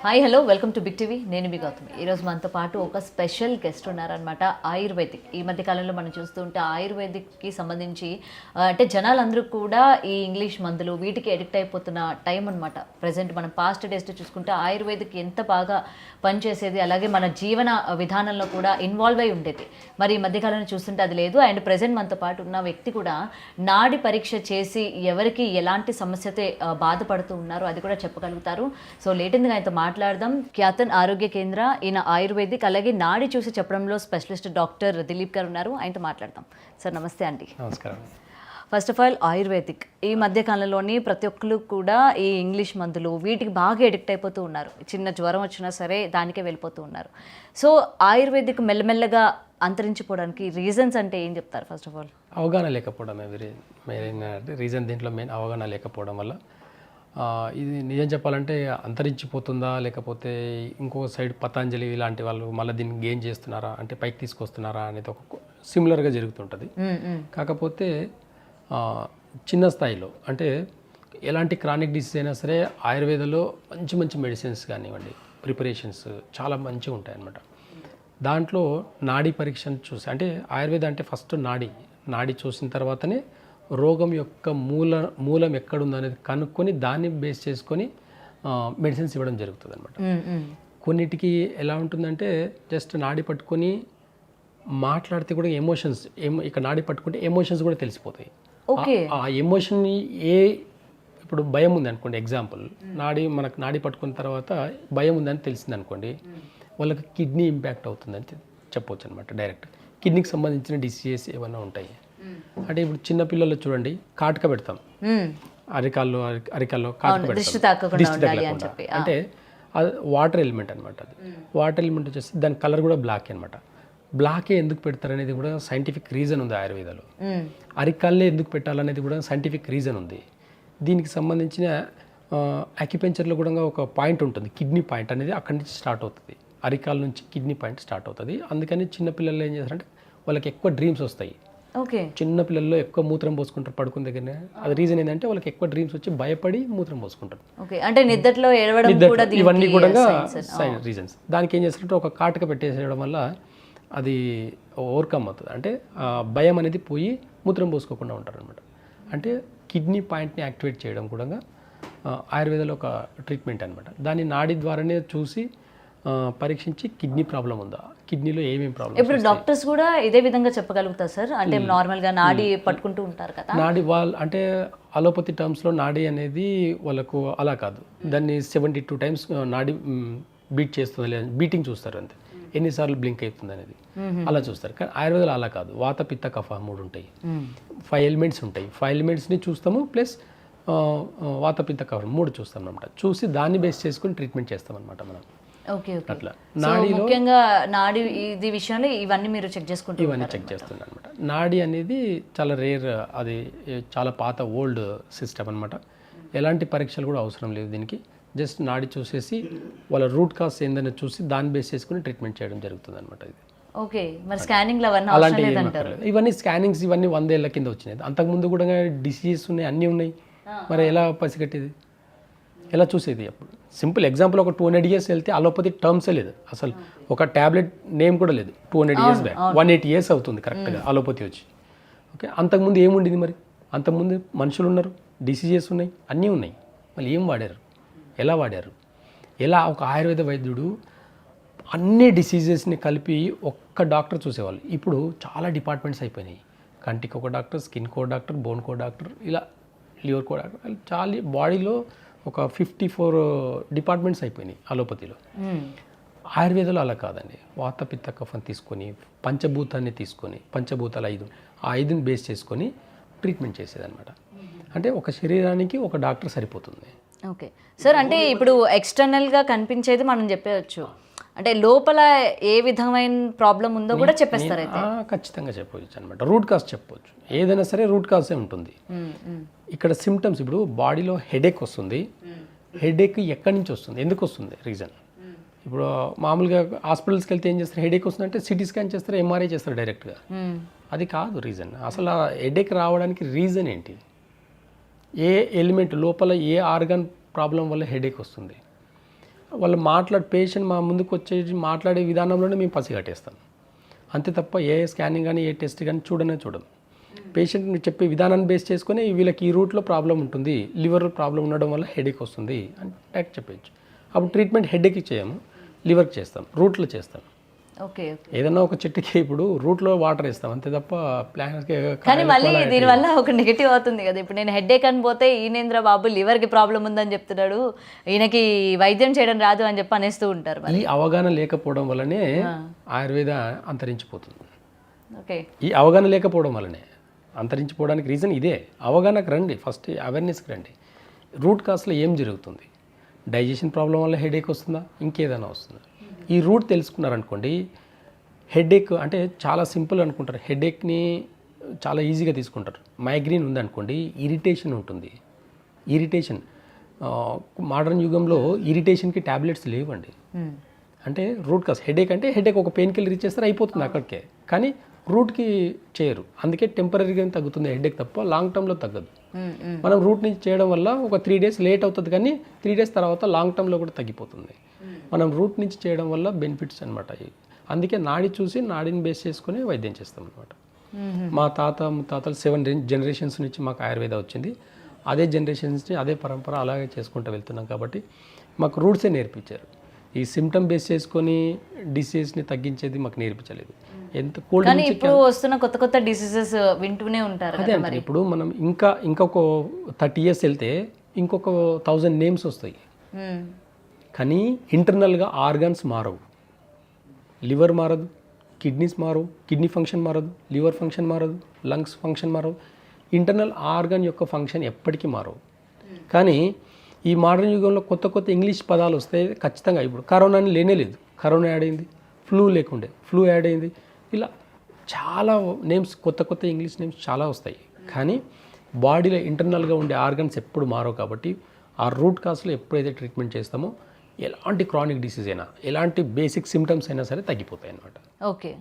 Hi hello welcome to big TV. నేను మీ గౌతమి. ఈరోజు మనతో పాటు ఒక స్పెషల్ గెస్ట్ ఉన్నారనమాట. ఆయుర్వేదిక్. ఈ మధ్య కాలంలో మనం చూస్తూ ఉంటే ఆయుర్వేదిక్కి సంబంధించి అంటే జనాలందరూ కూడా ఈ ఇంగ్లీష్ మందులు వీటికి అడిక్ట్ అయిపోతున్న టైం అనమాట. ప్రజెంట్ మనం పాస్ట్ డేస్ చూసుకుంటే ఆయుర్వేదిక్ ఎంత బాగా పనిచేసేది, అలాగే మన జీవన విధానంలో కూడా ఇన్వాల్వ్ అయి ఉండేది. మరి ఈ మధ్యకాలంలో చూస్తుంటే అది లేదు. అండ్ ప్రజెంట్ మనతో పాటు ఉన్న వ్యక్తి కూడా నాడి పరీక్ష చేసి ఎవరికి ఎలాంటి సమస్యతో బాధపడుతూ ఉన్నారో అది కూడా చెప్పగలుగుతారు. సో లేటెంట్గా ఆయనతో మాట్లాడదాం. ఖ్యాతన్ ఆరోగ్య కేంద్ర, ఈయన ఆయుర్వేదిక్ అలాగే నాడి చూసి చెప్పడంలో స్పెషలిస్ట్ డాక్టర్ దిలీప్ గారు ఉన్నారు. ఆయనతో మాట్లాడదాం. సార్ నమస్తే అండి. నమస్కారం. ఫస్ట్ ఆఫ్ ఆల్ ఆయుర్వేదిక్ ఈ మధ్య కాలంలోని ప్రతి ఒక్కరు కూడా ఈ ఇంగ్లీష్ మందులు వీటికి బాగా ఎడిక్ట్ అయిపోతూ ఉన్నారు. చిన్న జ్వరం వచ్చినా సరే దానికే వెళ్ళిపోతూ ఉన్నారు. సో ఆయుర్వేదిక్ మెల్లమెల్లగా అంతరించిపోవడానికి రీజన్స్ అంటే ఏం చెప్తారు? ఫస్ట్ ఆఫ్ ఆల్ అవగాహన లేకపోవడం మెయిన్ రీజన్. దీంట్లో మెయిన్ అవగాహన లేకపోవడం వల్ల ఇది నిజం చెప్పాలంటే అంతరించిపోతుందా, లేకపోతే ఇంకో సైడ్ పతంజలి ఇలాంటి వాళ్ళు మళ్ళీ దీన్ని గెయిన్ చేస్తున్నారా, అంటే పైకి తీసుకొస్తున్నారా అనేది ఒక సిమిలర్గా జరుగుతుంటుంది. కాకపోతే చిన్న స్థాయిలో అంటే ఎలాంటి క్రానిక్ డిసీజ్ అయినా సరే ఆయుర్వేదంలో మంచి మంచి మెడిసిన్స్ కానివ్వండి, ప్రిపరేషన్స్ చాలా మంచిగా ఉంటాయి అన్నమాట. దాంట్లో నాడీ పరీక్షను చూసి, అంటే ఆయుర్వేదం అంటే ఫస్ట్ నాడీ చూసిన తర్వాతనే రోగం యొక్క మూలం ఎక్కడుందనేది కనుక్కొని దాన్ని బేస్ చేసుకొని మెడిసిన్స్ ఇవ్వడం జరుగుతుంది అనమాట. కొన్నిటికి ఎలా ఉంటుందంటే జస్ట్ నాడి పట్టుకొని మాట్లాడితే కూడా ఎమోషన్స్, ఇక్కడ నాడి పట్టుకుంటే ఎమోషన్స్ కూడా తెలిసిపోతాయి. ఆ ఎమోషన్ని ఇప్పుడు భయం ఉంది అనుకోండి, ఎగ్జాంపుల్ మనకు నాడి పట్టుకున్న తర్వాత భయం ఉందని తెలిసింది అనుకోండి, వాళ్ళకి కిడ్నీ ఇంపాక్ట్ అవుతుందని చెప్పవచ్చు అనమాట. డైరెక్ట్ కిడ్నీకి సంబంధించిన డిసీజెస్ ఏమైనా ఉంటాయి అంటే ఇప్పుడు చిన్నపిల్లలు చూడండి, కాటుక పెడతాం అరికాల్లో కాటుక పెడతాం. అంటే అది వాటర్ ఎలిమెంట్ అనమాట. అది వాటర్ ఎలిమెంట్ వచ్చేసి దాని కలర్ కూడా బ్లాక్ అనమాట. బ్లాకే ఎందుకు పెడతారు అనేది కూడా సైంటిఫిక్ రీజన్ ఉంది ఆయుర్వేదాలో. అరికాళ్ళే ఎందుకు పెట్టాలనేది కూడా సైంటిఫిక్ రీజన్ ఉంది. దీనికి సంబంధించిన అక్యుపెంచర్లో కూడా ఒక పాయింట్ ఉంటుంది, కిడ్నీ పాయింట్ అనేది అక్కడి నుంచి స్టార్ట్ అవుతుంది. అరికాల నుంచి కిడ్నీ పాయింట్ స్టార్ట్ అవుతుంది. అందుకని చిన్నపిల్లలు ఏం చేస్తారంటే వాళ్ళకి ఎక్కువ డ్రీమ్స్ వస్తాయి. చిన్న పిల్లల్లో ఎక్కువ మూత్రం పోసుకుంటారు పడుకున్న దగ్గరనే. అది రీజన్ ఏంటంటే వాళ్ళకి ఎక్కువ డ్రీమ్స్ వచ్చి భయపడి మూత్రం పోసుకుంటారు. అంటే నిద్రలో ఇవన్నీ కూడా రీజన్స్. దానికి ఏం చేస్తారంటే ఒక కాటుక పెట్టేసేయడం వల్ల అది ఓవర్కమ్ అవుతుంది. అంటే భయం అనేది పోయి మూత్రం పోసుకోకుండా ఉంటారు అనమాట. అంటే కిడ్నీ పాయింట్ని యాక్టివేట్ చేయడం కూడా ఆయుర్వేదంలో ఒక ట్రీట్మెంట్ అనమాట. దాన్ని నాడి ద్వారానే చూసి పరీక్షించి కిడ్నీ ప్రాబ్లం ఉందా, కిడ్నీలో ఏమేమి ప్రాబ్లం. ఇప్పుడు డాక్టర్స్ కూడా ఇదే విధంగా చెప్పగలుగుతారు సార్? అంటే నార్మల్గా నాడి పట్టుకుంటూ ఉంటారు కదా, నాడి అంటే అలోపతి టర్మ్స్లో నాడి అనేది వాళ్ళకు అలా కాదు. దాన్ని 72 times నాడి బీట్ చేస్తుంది లేదా బీటింగ్ చూస్తారు అంతే, ఎన్నిసార్లు బ్లింక్ అవుతుంది అనేది అలా చూస్తారు. కానీ ఆయుర్వేదంలో అలా కాదు. వాత పిత్త కఫ 3 ఉంటాయి, 5 ఎలిమెంట్స్ ఉంటాయి. 5 ఎలిమెంట్స్ని చూస్తాము, ప్లస్ వాత పిత్త కఫ 3 చూస్తాం అనమాట. చూసి దాన్ని బేస్ చేసుకుని ట్రీట్మెంట్ చేస్తాం అనమాట మనం. అట్లా ముఖ్యంగా నాడి ఇది విషయంలో ఇవన్నీ మీరు చెక్ చేసుకుంటారు? ఇవన్నీ చెక్ చేస్తున్నాను అనమాట. నాడి అనేది చాలా రేర్, అది చాలా పాత ఓల్డ్ సిస్టమ్ అనమాట. ఎలాంటి పరీక్షలు కూడా అవసరం లేదు దీనికి. జస్ట్ నాడి చూసేసి వాళ్ళ రూట్ కాజ్ ఏందని చూసి దాన్ని బేస్ చేసుకుని ట్రీట్మెంట్ చేయడం జరుగుతుంది అనమాట. ఇది మరి స్కానింగ్ ఇవన్నీ స్కానింగ్స్ ఇవన్నీ 100 ఏళ్ల కింద వచ్చినాయి. అంతకుముందు కూడా డిసీజెస్ ఉన్నాయి, అన్నీ ఉన్నాయి. మరి ఎలా పసిగట్టేది, ఎలా చూసేది? అప్పుడు సింపుల్ ఎగ్జాంపుల్, ఒక 200 years వెళ్తే అలోపతి టర్మ్సే లేదు అసలు, ఒక ట్యాబ్లెట్ నేమ్ కూడా లేదు. 200 years బ్యాక్ 180 years అవుతుంది కరెక్ట్గా అలోపతి వచ్చి. ఓకే, అంతకుముందు ఏముండింది మరి? అంతకుముందు మనుషులు ఉన్నారు, డిసీజెస్ ఉన్నాయి, అన్నీ ఉన్నాయి. మళ్ళీ ఏం వాడారు, ఎలా వాడారు? ఎలా ఒక ఆయుర్వేద వైద్యుడు అన్ని డిసీజెస్ని కలిపి ఒక్క డాక్టర్ చూసేవాళ్ళు. ఇప్పుడు చాలా డిపార్ట్మెంట్స్ అయిపోయినాయి. కంటికి ఒక డాక్టర్, స్కిన్ కో డాక్టర్, బోన్ కో డాక్టర్, ఇలా లివర్ కో డాక్టర్, చాలా బాడీలో ఒక 54 డిపార్ట్మెంట్స్ అయిపోయినాయి అలోపతిలో. ఆయుర్వేదంలో అలా కాదండి. వాత పిత్త కఫం తీసుకొని పంచభూతాన్ని తీసుకొని, పంచభూతాలు 5, ఆ 5ని బేస్ చేసుకొని ట్రీట్మెంట్ చేసేదన్నమాట. అంటే ఒక శరీరానికి ఒక డాక్టర్ సరిపోతుంది. ఓకే సార్, అంటే ఇప్పుడు ఎక్స్టర్నల్గా కనిపించేది మనం చెప్పవచ్చు, అంటే లోపల ఏ విధమైన ప్రాబ్లం ఉందో కూడా చెప్పేస్తారు అయితే? ఖచ్చితంగా చెప్పవచ్చు అనమాట. రూట్ కాజ్ చెప్పవచ్చు. ఏదైనా సరే రూట్ కాజే ఉంటుంది. ఇక్కడ సిమ్టమ్స్, ఇప్పుడు బాడీలో హెడేక్ వస్తుంది. హెడేక్ ఎక్కడి నుంచి వస్తుంది, ఎందుకు వస్తుంది, రీజన్. ఇప్పుడు మామూలుగా హాస్పిటల్స్కి వెళ్తే ఏం చేస్తారు, హెడేక్ వస్తుందంటే సిటీ స్కాన్ చేస్తారు, ఎంఆర్ఐ చేస్తారు డైరెక్ట్గా. అది కాదు రీజన్. అసలు ఆ హెడేక్ రావడానికి రీజన్ ఏంటి, ఏ ఎలిమెంట్ లోపల ఏ ఆర్గాన్ ప్రాబ్లం వల్ల హెడేక్ వస్తుంది. వాళ్ళు పేషెంట్ మా ముందుకు వచ్చేసి మాట్లాడే విధానంలోనే మేము పసిగట్టేస్తాం. అంతే తప్ప ఏ స్కానింగ్ కానీ ఏ టెస్ట్ కానీ చూడం. పేషెంట్ని చెప్పే విధానాన్ని బేస్ చేసుకొని వీళ్ళకి ఈ రూట్లో ప్రాబ్లం ఉంటుంది, లివర్ ప్రాబ్లం ఉండడం వల్ల హెడేక్ వస్తుంది అని డైరెక్ట్ చెప్పచ్చు. అప్పుడు ట్రీట్మెంట్ హెడేక్కి చేయము, లివర్కి చేస్తాం, రూట్లో చేస్తాం. ఓకే. ఏదన్నా ఒక చెట్టుకి ఇప్పుడు రూట్లో వాటర్ వేస్తాం అంతే తప్ప ప్లాంట్కి. కానీ మళ్ళీ దీనివల్ల ఒక నెగిటివ్ అవుతుంది కదా. ఇప్పుడు నేను హెడేక్ అని పోతే ఈయనేంద్ర బాబు లివర్కి ప్రాబ్లం ఉందని చెప్తున్నాడు, ఈయనకి వైద్యం చేయడం రాదు అని చెప్పి అనేస్తూ ఉంటారు. ఈ అవగాహన లేకపోవడం వల్లనే ఆయుర్వేద అంతరించిపోతుంది. ఓకే. ఈ అవగాహన లేకపోవడం వల్లనే అంతరించిపోవడానికి రీజన్ ఇదే. అవగాహనకు రండి, ఫస్ట్ అవేర్నెస్కి రండి. రూట్ కాస్లో ఏం జరుగుతుంది, డైజెషన్ ప్రాబ్లం వల్ల హెడేక్ వస్తుందా, ఇంకేదైనా వస్తుందా, ఈ రూట్ తెలుసుకున్నారనుకోండి. హెడేక్ అంటే చాలా సింపుల్ అనుకుంటారు, హెడేక్ని చాలా ఈజీగా తీసుకుంటారు. మైగ్రేన్ ఉందనుకోండి, ఇరిటేషన్ ఉంటుంది. ఇరిటేషన్ మోడర్న్ యుగంలో ఇరిటేషన్కి ట్యాబ్లెట్స్ లేవండి. అంటే రూట్ కాస్ హెడేక్ అంటే హెడేక్ ఒక పెయిన్ కిల్లర్ ఇచ్చేస్తారు అయిపోతుంది అక్కడికే, కానీ రూట్కి చేయరు. అందుకే టెంపరీగా తగ్గుతుంది హెడేక్ తప్ప లాంగ్ టర్మ్లో తగ్గదు. మనం రూట్ నుంచి చేయడం వల్ల ఒక 3 days లేట్ అవుతుంది, కానీ 3 days తర్వాత లాంగ్ టర్మ్లో కూడా తగ్గిపోతుంది. మనం రూట్ నుంచి చేయడం వల్ల బెనిఫిట్స్ అనమాట. అందుకే నాడి చూసి నాడిని బేస్ చేసుకుని వైద్యం చేస్తాం అనమాట. మా ముత్తాతలు 7 generations నుంచి మాకు ఆయుర్వేద వచ్చింది. అదే జనరేషన్స్ నుంచి అదే పరంపర అలాగే చేసుకుంటూ వెళ్తున్నాం కాబట్టి మాకు రూట్సే నేర్పించారు. ఈ సిమ్టమ్ బేస్ చేసుకొని డిసీజ్ని తగ్గించేది మాకు నేర్పించలేదు. ఎంత కోల్డ్ కానీ ఇప్పుడు వస్తున్న కొత్త డిసీజెస్ వింటూనే ఉంటారు. అదే అంటే ఇప్పుడు మనం ఇంకొక 30 years వెళ్తే ఇంకొక 1000 నేమ్స్ వస్తాయి. కానీ ఇంటర్నల్గా ఆర్గాన్స్ మారవు. లివర్ మారదు, కిడ్నీస్ మారవు, కిడ్నీ ఫంక్షన్ మారదు, లివర్ ఫంక్షన్ మారదు, లంగ్స్ ఫంక్షన్ మారవు. ఇంటర్నల్ ఆర్గాన్ యొక్క ఫంక్షన్ ఎప్పటికీ మారవు. కానీ ఈ మోడర్న్ యుగంలో కొత్త ఇంగ్లీష్ పదాలు వస్తాయి ఖచ్చితంగా. ఇప్పుడు కరోనా అని లేదు, కరోనా యాడ్ అయింది. ఫ్లూ లేకుండే ఫ్లూ యాడ్ అయింది. ఇలా చాలా నేమ్స్ కొత్త ఇంగ్లీష్ నేమ్స్ చాలా వస్తాయి. కానీ బాడీలో ఇంటర్నల్గా ఉండే ఆర్గన్స్ ఎప్పుడు మారవు. కాబట్టి ఆ రూట్ కాస్లో ఎప్పుడైతే ట్రీట్మెంట్ చేస్తామో ఎలాంటి క్రానిక్ డిసీజ్ అయినా, ఎలాంటి బేసిక్ సిమ్టమ్స్ అయినా సరే తగ్గిపోతాయి అన్నమాట. ఓకే.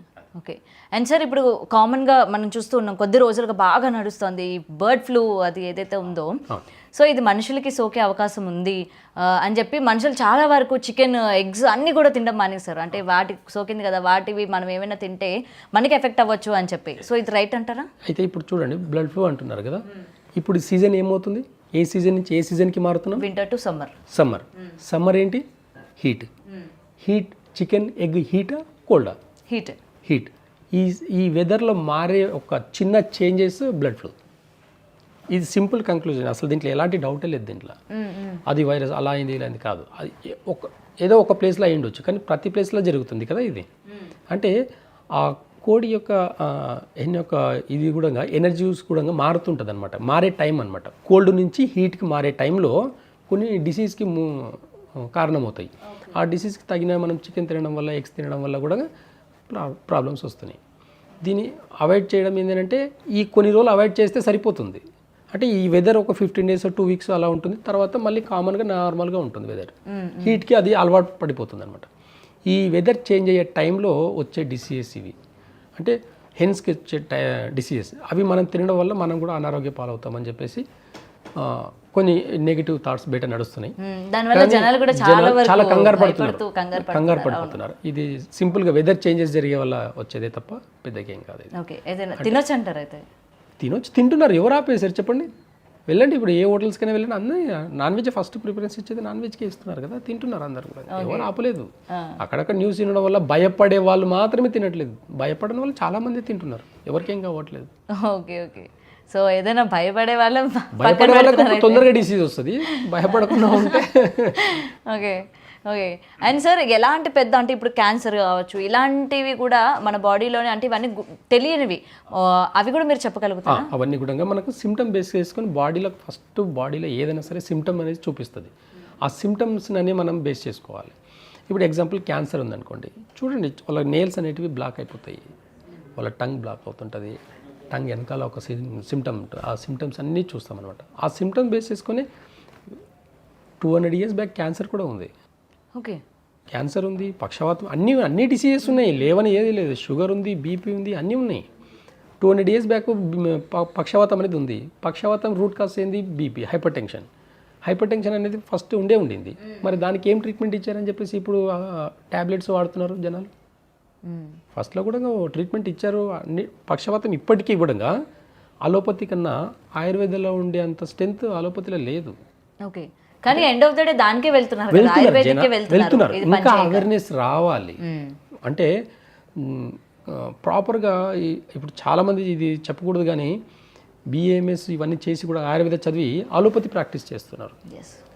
అండ్ సార్, ఇప్పుడు కామన్గా మనం చూస్తూ ఉన్నాం, కొద్ది రోజులుగా బాగా నడుస్తుంది ఈ బర్డ్ ఫ్లూ, అది ఏదైతే ఉందో. సో ఇది మనుషులకి సోకే అవకాశం ఉంది అని చెప్పి మనుషులు చాలా వరకు చికెన్, ఎగ్స్ అన్నీ కూడా తినడం మానేస్తారు. అంటే వాటికి సోకింది కదా, వాటివి మనం ఏమైనా తింటే మనకి ఎఫెక్ట్ అవ్వచ్చు అని చెప్పి. సో ఇది రైట్ అంటారా? అయితే ఇప్పుడు చూడండి, బ్లడ్ ఫ్లూ అంటున్నారు కదా, ఇప్పుడు సీజన్ ఏమవుతుంది, ఏ సీజన్ నుంచి ఏ సీజన్కి మారుతున్నాం? Winter to summer. సమ్మర్ ఏంటి? హీట్. చికెన్, ఎగ్ హీటా కోల్డా? హీట్. ఈ వెదర్లో మారే ఒక చిన్న చేంజెస్ బ్లడ్ ఫ్లూ. ఇది సింపుల్ కంక్లూజన్, అసలు దీంట్లో ఎలాంటి డౌటే లేదు. దీంట్లో అది వైరస్ అలా అయింది ఇలా అయింది కాదు. అది ఏదో ఒక ప్లేస్లో అయి ఉండొచ్చు, కానీ ప్రతి ప్లేస్లో జరుగుతుంది కదా ఇది. అంటే ఆ కోడి యొక్క ఇది కూడా ఎనర్జీ యూస్ కూడా మారుతుంటుంది అనమాట, మారే టైం అనమాట. కోల్డ్ నుంచి హీట్కి మారే టైంలో కొన్ని డిసీజ్కి కారణమవుతాయి. ఆ డిసీజ్కి తగిన మనం చికెన్ తినడం వల్ల, ఎగ్స్ తినడం వల్ల కూడా ప్రాబ్లమ్స్ వస్తున్నాయి. దీన్ని అవాయిడ్ చేయడం ఏంటంటే ఈ కొన్ని రోజులు అవాయిడ్ చేస్తే సరిపోతుంది. అంటే ఈ వెదర్ ఒక 15 days 2 weeks అలా ఉంటుంది, తర్వాత మళ్ళీ కామన్గా నార్మల్గా ఉంటుంది వెదర్. హీట్కి అది అలవాటు పడిపోతుంది అనమాట. ఈ వెదర్ చేంజ్ అయ్యే టైంలో వచ్చే డిసీజెస్ ఇవి. అంటే హెన్స్కి వచ్చే డిసీజెస్ అవి మనం తినడం వల్ల మనం కూడా అనారోగ్య పాలవుతామని చెప్పేసి కొన్ని నెగిటివ్ థాట్స్ బయట నడుస్తున్నాయి. చాలా కంగారు పడిపోతున్నారు. ఇది సింపుల్గా వెదర్ చేంజెస్ జరిగే వల్ల వచ్చేదే తప్ప పెద్దగా ఏం కాదు. తింటున్నారు, ఎవరు ఆపేశారు చెప్పండి? వెళ్ళండి, ఇప్పుడు ఏ హోటల్స్కైనా వెళ్ళండి, అందరూ నాన్ వెజ్ ఫస్ట్ ప్రిఫరెన్స్ ఇచ్చేది నాన్ వెజ్కి ఇస్తున్నారు కదా, తింటున్నారు అందరు కూడా, ఎవరు ఆపలేదు. అక్కడక్కడ న్యూస్ తినడం వల్ల భయపడే వాళ్ళు మాత్రమే తినట్లేదు, భయపడని వాళ్ళు చాలా మంది తింటున్నారు, ఎవరికేం కావట్లేదు. ఓకే. సో ఏదైనా భయపడే వాళ్ళకి తొందరగా డిసీజ్ వస్తుంది, భయపడకుండా ఉంటే. ఓకే. అండ్ సార్, ఎలాంటి పెద్ద అంటే ఇప్పుడు క్యాన్సర్ కావచ్చు, ఇలాంటివి కూడా మన బాడీలోనే, అంటే ఇవన్నీ తెలియనివి, అవి కూడా మీరు చెప్పగలుగుతారా? అవన్నీ కూడా మనకు సిమ్టమ్ బేస్ చేసుకొని బాడీలో ఏదైనా సరే సిమ్టమ్ అనేది చూపిస్తుంది. ఆ సిమ్టమ్స్ని మనం బేస్ చేసుకోవాలి. ఇప్పుడు ఎగ్జాంపుల్ క్యాన్సర్ ఉందనుకోండి, చూడండి వాళ్ళ నెయిల్స్ అనేటివి బ్లాక్ అయిపోతాయి, వాళ్ళ టంగ్ బ్లాక్ అవుతుంటుంది, టంగ్ వెనకాల ఒక సిమ్టమ్ ఉంటుంది, ఆ సిమ్టమ్స్ అన్నీ చూస్తామన్నమాట. ఆ సిమ్టమ్ బేస్ చేసుకొని 200 years బ్యాక్ క్యాన్సర్ కూడా ఉంది. ఓకే. క్యాన్సర్ ఉంది, పక్షవాతం, అన్ని డిసీజెస్ ఉన్నాయి, లేవని ఏది లేదు, షుగర్ ఉంది, బీపీ ఉంది, అన్నీ ఉన్నాయి. 200 years బ్యాక్ పక్షవాతం అనేది ఉంది. పక్షవాతం రూట్ కాజ్ ఏంది? BP, hyper tension. Hyper tension అనేది ఫస్ట్ ఉండింది. మరి దానికి ఏం ట్రీట్మెంట్ ఇచ్చారని చెప్పేసి ఇప్పుడు ట్యాబ్లెట్స్ వాడుతున్నారు జనాలు. ఫస్ట్లో కూడా ట్రీట్మెంట్ ఇచ్చారు. అన్ని పక్షవాతం ఇప్పటికీ ఇవ్వడంగా అలోపతి కన్నా ఆయుర్వేదంలో ఉండే అంత స్ట్రెంత్ అలోపతిలో లేదు. ఓకే, కానీ ఎండ్ ఆఫ్ ద డే దానికే వెళ్తున్నారు కదా, ఆయుర్వేదిక్కే వెళ్తున్నారు. ఇంకా అవేర్నెస్ రావాలి. అంటే ప్రాపర్గా ఇప్పుడు చాలామంది ఇది చెప్పకూడదు కానీ బిఏఎంఎస్ ఇవన్నీ చేసి కూడా ఆయుర్వేద చదివి అలోపతి ప్రాక్టీస్ చేస్తున్నారు.